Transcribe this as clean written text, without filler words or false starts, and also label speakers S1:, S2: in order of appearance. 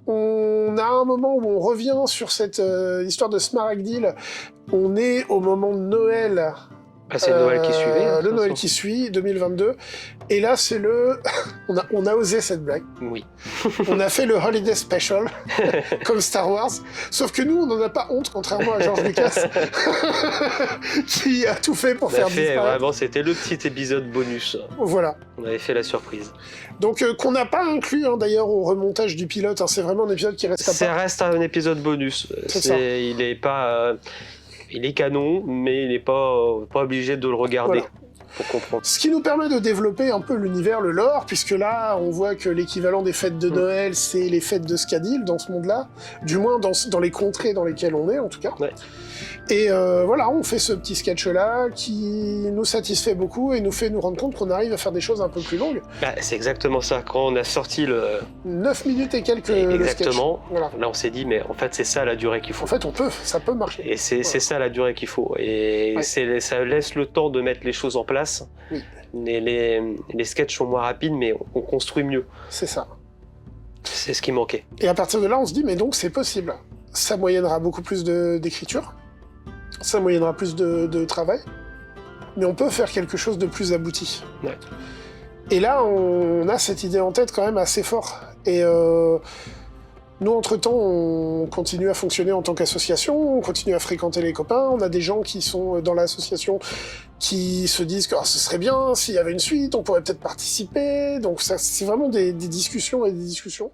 S1: on a un moment où on revient sur cette histoire de Smaragdil. On est au moment de Noël.
S2: Ah, c'est le Noël qui suivait. Hein,
S1: le Noël qui suit, 2022. Et là, c'est le... on a osé cette blague.
S2: Oui.
S1: On a fait le Holiday Special, comme Star Wars. Sauf que nous, on n'en a pas honte, contrairement à George Lucas, qui a tout fait pour faire disparaître.
S2: Vraiment, c'était le petit épisode bonus.
S1: Voilà.
S2: On avait fait la surprise.
S1: Donc, qu'on n'a pas inclus, hein, d'ailleurs, au remontage du pilote. Hein, c'est vraiment un épisode qui reste à part.
S2: Ça reste un épisode bonus. Il est pas... il est canon, mais il n'est pas obligé de le regarder.
S1: Voilà.
S2: Pour comprendre.
S1: Ce qui nous permet de développer un peu l'univers, le lore, puisque là, on voit que l'équivalent des fêtes de Noël, c'est les fêtes de Skadil dans ce monde-là, du moins dans les contrées dans lesquelles on est, en tout cas.
S2: Ouais.
S1: Et voilà, on fait ce petit sketch-là qui nous satisfait beaucoup et nous fait nous rendre compte qu'on arrive à faire des choses un peu plus longues.
S2: Bah, c'est exactement ça. Quand on a sorti le...
S1: 9 minutes et quelques
S2: Exactement.
S1: Voilà.
S2: Là, on s'est dit, mais en fait, c'est ça la durée qu'il faut.
S1: En fait, ça peut marcher.
S2: Et c'est ça la durée qu'il faut. Et ça laisse le temps de mettre les choses en place.
S1: Oui.
S2: Les sketchs sont moins rapides, mais on construit mieux.
S1: C'est ça.
S2: C'est ce qui manquait.
S1: Et à partir de là, on se dit, mais donc c'est possible. Ça moyennera beaucoup plus d'écriture, ça moyennera plus de travail, mais on peut faire quelque chose de plus abouti.
S2: Ouais.
S1: Et là, on a cette idée en tête quand même assez fort. Et nous, entre-temps, on continue à fonctionner en tant qu'association, on continue à fréquenter les copains, on a des gens qui sont dans l'association qui se disent que ce serait bien, s'il y avait une suite, on pourrait peut-être participer. Donc c'est vraiment des discussions et des discussions.